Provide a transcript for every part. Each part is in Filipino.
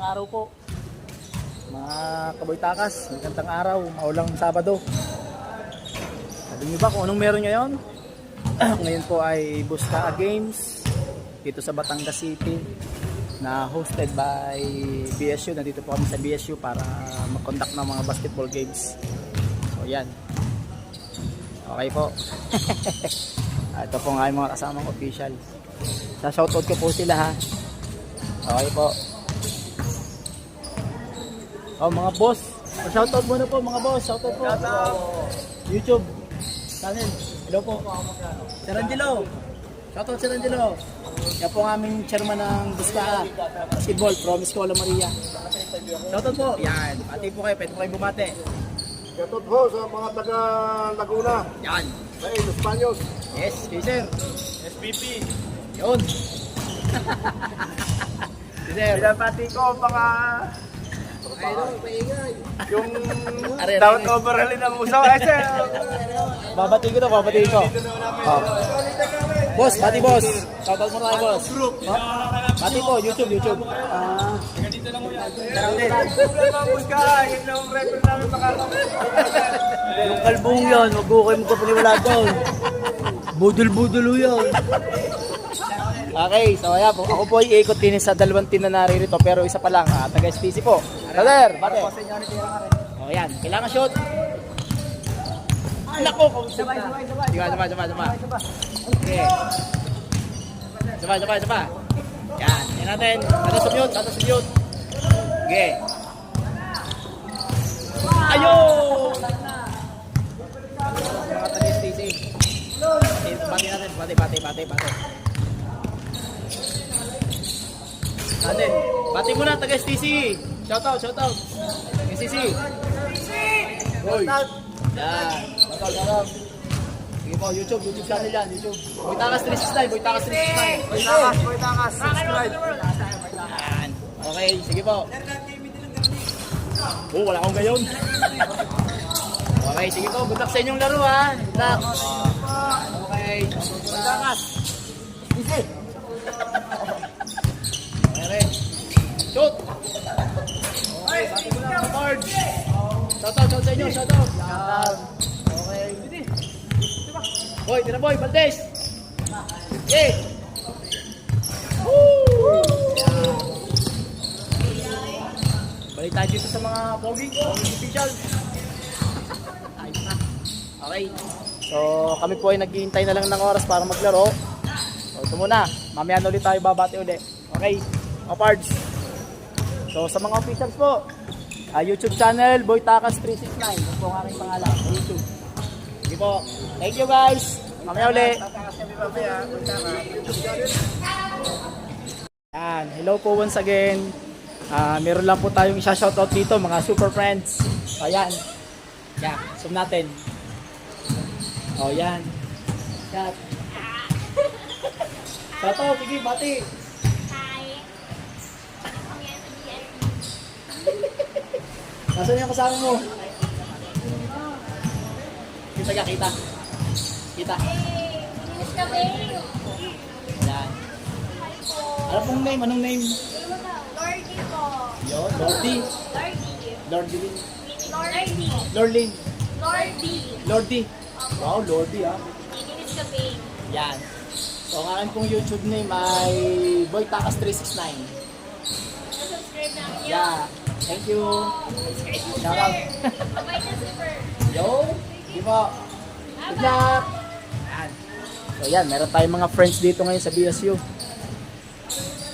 araw po. Mga kaboy-takas, magandang araw, maulang Sabado. Sabi niyo ba kung anong meron ngayon? Ngayon po ay Buska Games dito sa Batangas City na hosted by BSU. Nandito po kami sa BSU para mag-conduct ng mga basketball games. So yan. Okay po. Ito po nga yung mga kasamang official. Sa shoutout ko po sila ha. Okay po. Oh mga boss. Shoutout muna po mga boss. Shoutout po. YouTube channel. Hello po. Sir Angelo. Shoutout Sir Angelo. Yan po ang aming chairman ng Buska Basketball, Promise Cola Maria. Shoutout po. Yan. Pati po kayo. Pwede po kayo bumate. Shoutout po sa mga taga Laguna. Yan. Sa Los Baños. Yes, sir. SPP. Yun. Sir. Pinapati ko mga yung Are, down overall ng usaw. Sir. Babati ko to, babati ko. Oh. Boss, bati boss. Shoutout mo tayo boss. Oh. Bati po, YouTube. Dito lang mo yan. Problema ang Buska. Yun lang ang record namin makakapit. Yung kalbong yan, wag ko kayo magpapaniwala doon. Budol-budol yan. Okay, so ayan po. Ako po ay ikot din sa dalawang team na naririto pero isa pa lang, taga STC po. Brother, bate. O yan, kailangan shoot. Nako, sabay. Okay. Sabay. Yan, yan natin. Sata sa mute. Okay. Ayun! Mga taga STC. Bati natin, bati. Natin. Bati muna taga STC. Shoutout. STC. Hoy. Yan. Shoutout. Sige po, YouTube channel yan, YouTube. Boytakas 369. Boytakas. Subscribe. Yan. Okay, sige po. Oh, wala akong gayon. Okay, sige po. Good luck sa inyong laro ha. Good luck. Okay. Boytakas. Easy. Shoot! Okay, bati ko lang sa board. Shoutout sa inyo, shoutout. Okay. Boy, tira boy, Valdez. Yeah. Woo! Balik tayo dito sa mga pogi official. Ayos na. Okay. So, kami po ay naghihintay na lang ng oras para maglaro. So, ito muna. Mamaya na ulit tayo babati ulit. Okay. Pards. So sa mga officials po, YouTube channel Boytakas 369. Yan po ang aking pangalan sa YouTube. Sige po. Thank you guys. Mamaya uli. Yan. Hello po once again. Meron lang po tayong isa-shoutout dito mga super friends. Ayan. Yan. Zoom natin. O yan. Yan. Shoutout. Sige, bati. Nasaan yung kasama mo? Kita. Yan. Ano pong name? Anong name? Lordy po. Yun, Lordy. Lordy. Lordy. Wow, Lordy ah. Inis kami. Yan. So ang aking pong YouTube name ay Boytakas 369. Subscribe namin yun. Yeah. Thank you. Shout out. Mabait na super. Yo, di ba? Good luck. Yan. So yan, meron tayong mga friends dito ngayon sa BSU.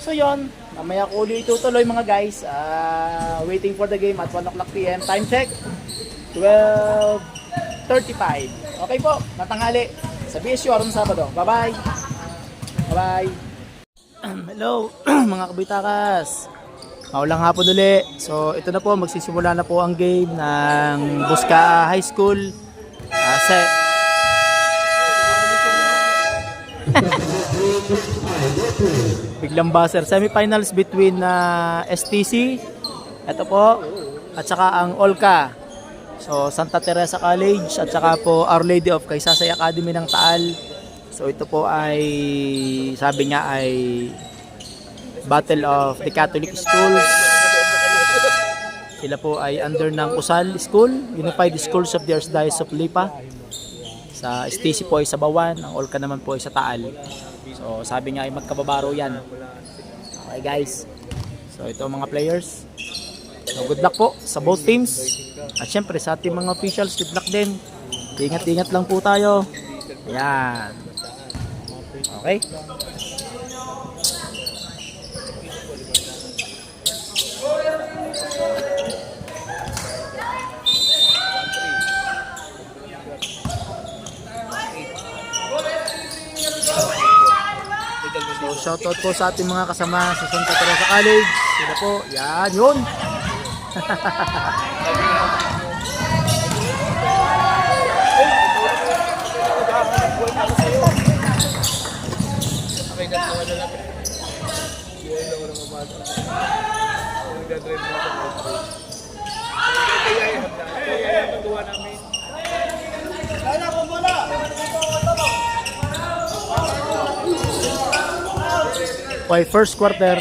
So yon, mamaya ko ulit itutuloy mga guys. Waiting for the game at 1 o'clock PM. Time check, 12:35. Okay po, natanghali sa BSU araw ng Sabado. Bye-bye. Bye-bye. Hello mga kaboytakas. Maulang hapon uli. So ito na po, magsisimula na po ang game ng Buska High School. Biglang buzzer. Semifinals between STC, ito po, at saka ang Olca. So Santa Teresa College at saka po Our Lady of Kaysasay Academy ng Taal. So ito po ay, sabi niya ay Battle of the Catholic Schools. Sila po ay under ng USAL School, Unified Schools of the Archdiocese of Lipa. Sa Stacy po ay sa Bawan, ang Olca naman po ay sa Taal. So sabi nga ay magkababaro yan. Okay guys, so ito ang mga players. So good luck po sa both teams. At syempre sa ating mga officials, good luck din. Ingat-ingat lang po tayo. Ayan. Okay. So shoutout po sa ating mga kasama sa Santa Teresa College. Sila po, yan, yun. Okay, first quarter.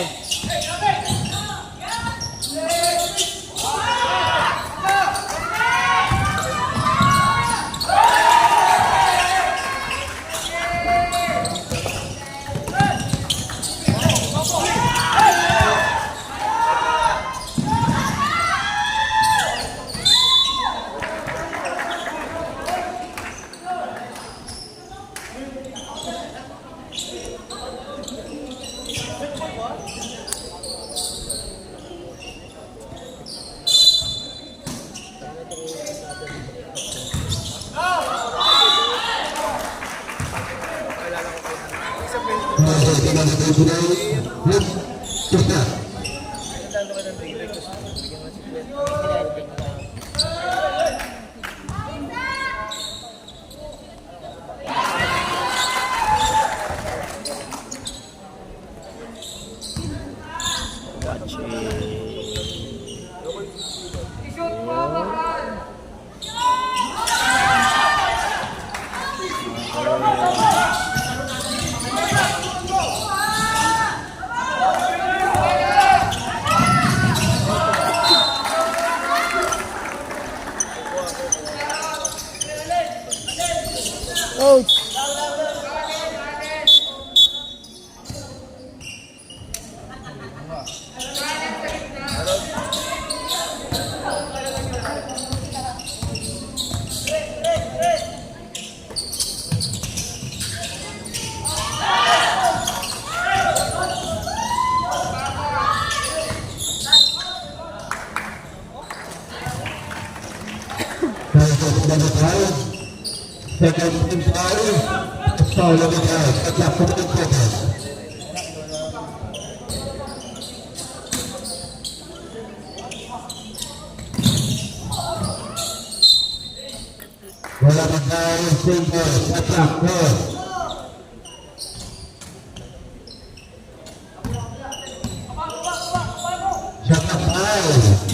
Coach. Second team foul, foul on the ground, attack from the quarters. Wala na tayo, single, attack, goal. Shot na foul.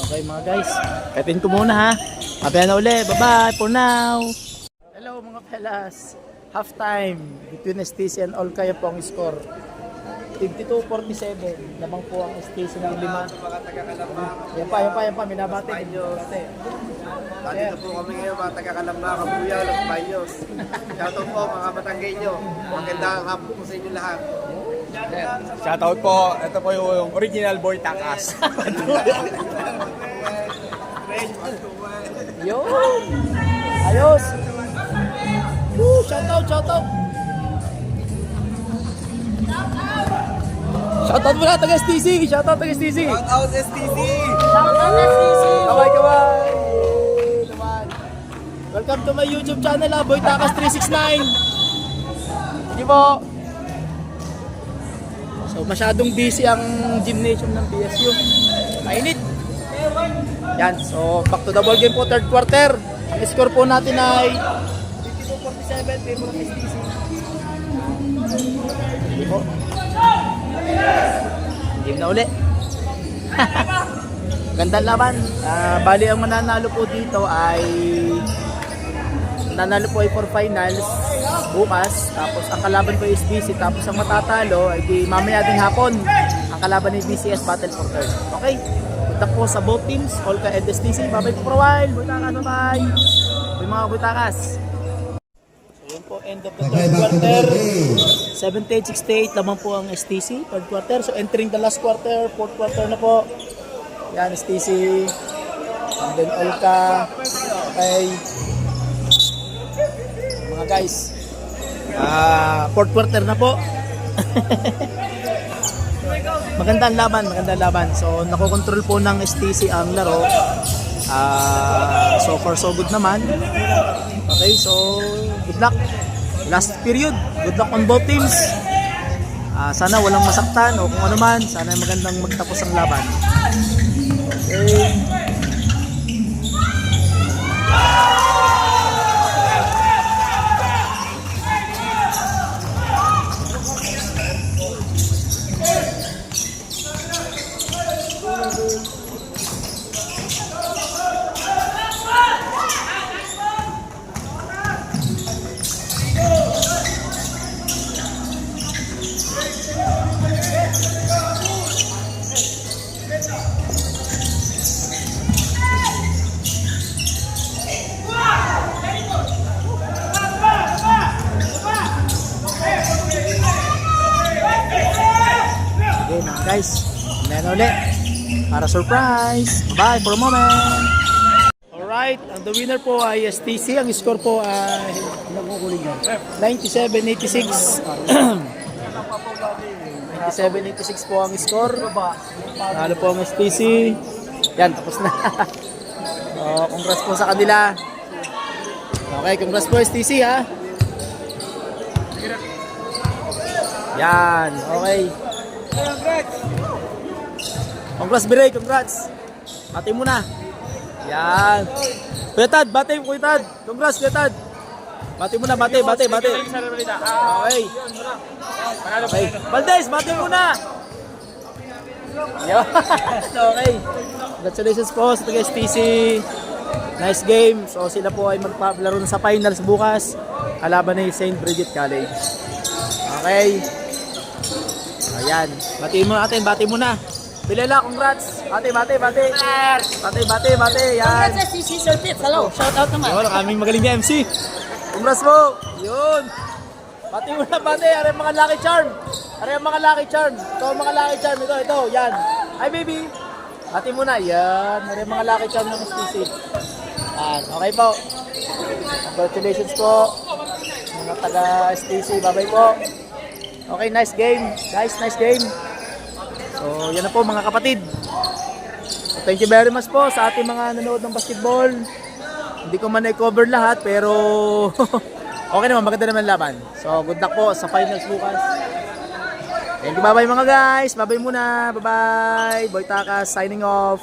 Okay mga guys, katin ko muna ha. Mamaya na uli, bye bye for now. Hello mga pelas. Half time between STC and Olca po ang score. 52-47. Lamang po ang STC ng 5. Yan pa, minabati. Dito po kami ngayon mga taga-Kalamba, Kabuyaw, Los Baños. Shoutout po mga Batanggenyo. Magandang hapon po sa inyo lahat. Shoutout po, ito po yung original boy takas. Yun. Ayos. Woo, shoutout, shoutout. Shoutout mo na, taga-STC. Shoutout taga-STC. Out STC! Kaway, kaway. Naman. Welcome to my YouTube channel, Boy Takas 369. Sige po. So, masyadong busy ang gymnasium ng BSU. Mainit. Yan. So, back to the ball game po, third quarter. Ang score po natin ay 52-47, favor of STC. Sige po. Game na uli. Gandang laban. Bali ang mananalo po dito ay for finals bukas. Tapos ang kalaban po ay SBC. Tapos ang matatalo ay di mamaya ding hapon. Ang kalaban ay BCS Battle for Third. Okay? Punta po sa both teams, Olca and STC. Bye-bye po for a while. Butakas, bye-bye. Bye mga butakas. So yun po, end of the third quarter. 78-68 lamang po ang STC, third quarter. So entering the last quarter, fourth quarter na po. Yan, STC. And then Olca. Okay. Mga guys. Fourth quarter na po. Magandang laban. So nakokontrol po ng STC ang laro. So far so good naman. Okay, so good luck. Last period, good luck on both teams. Sana walang masaktan o kung ano man. Sana magandang magtapos ang laban. Okay. Okay mga guys, mamaya na ulit para surprise. Bye for a moment. Alright, ang the winner po ay STC. Ang score po ay 97-86. 97-86 po ang score. Nalo po ang STC. Yan, tapos na. So, congrats po sa kanila. Okay, congrats po STC ha. Yan, okay. Congrats Biray, congrats. Bati mo na. Yan. Kuya Tad, bati mo Kuya Tad. Congrats Kuya Tad. Bati mo na, bati. Okay. Okay. Valdez, bati mo na. Yan. Okay. Congratulations po sa taga-STC. Nice game. So sila po ay magpapalaro sa finals bukas. Kalaban ni St. Bridget College. Okay. Ayan. Bati mo natin, bati mo na. Pilela, congrats. Bati. Yan. Congrats STC Sir Pip. Hello. Shout out naman. Yun, ang aming magaling na MC. Congrats mo. Yun. Bati mo na, bati. Are mga lucky charm. Ito mga lucky charm. Ito. Yan. Hi, baby. Bati mo na. Yan. Are mga lucky charm ng STC. Yan. Okay po. Congratulations po. Mga taga-STC. Bye-bye po. Okay, nice game. Guys, nice game. So, yan na po mga kapatid. So, thank you very much po sa ating mga nanonood ng basketball. Hindi ko man i-cover lahat, pero okay naman, maganda naman laban. So, good luck po sa finals bukas. Thank you, bye-bye mga guys. Bye-bye muna. Bye-bye. Boy Takas signing off.